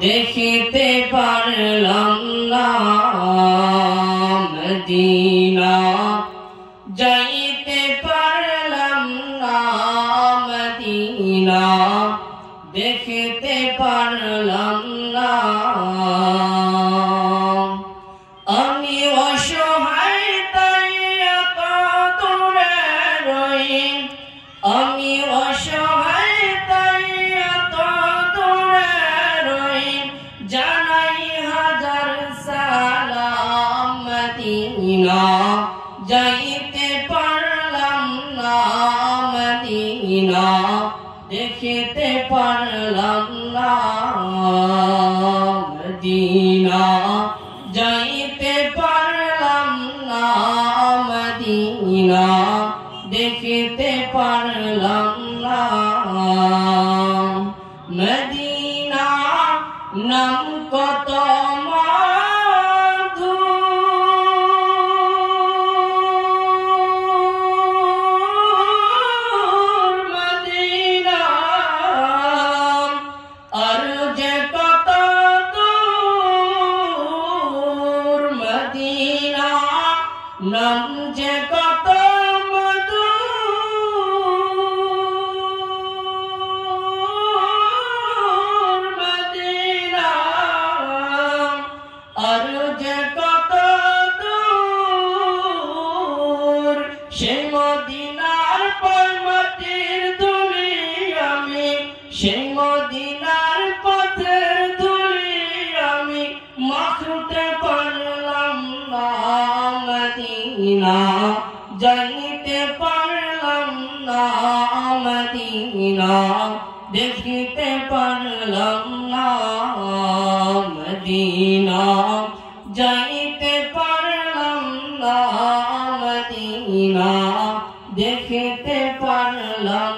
দেখিতে পারলাম না মদিনা, যাইতে পারলাম না মদিনা, দেখিতে পারলাম না। আমি অসহায় তাই এত দূরে রই, আমি অসহায় তাই এত দূরে রই, জানাই হাজার সালাম মদিনা, যাইতে পারলাম না মদিনা, দেখিতে পারলাম না মদিনা, যাইতে পারলাম না মদিনা, দেখিতে পারলাম না। মদিনা নাম কত মধু, মদিনা আর যে কত দূর, মদিনা নাম যে কত মধু, মদিনা আর যে কত দূর, সেই মদিনার পর্বতের ধুলি আমি, সেই মদিনার পথের ধুলি আমি, মাখতে পারলাম না মদিনা, যাইতে পারলাম না মদিনা, দেখিতে পারলাম না মদিনা, যাইতে পারলাম না মদিনা, দেখিতে পারলাম।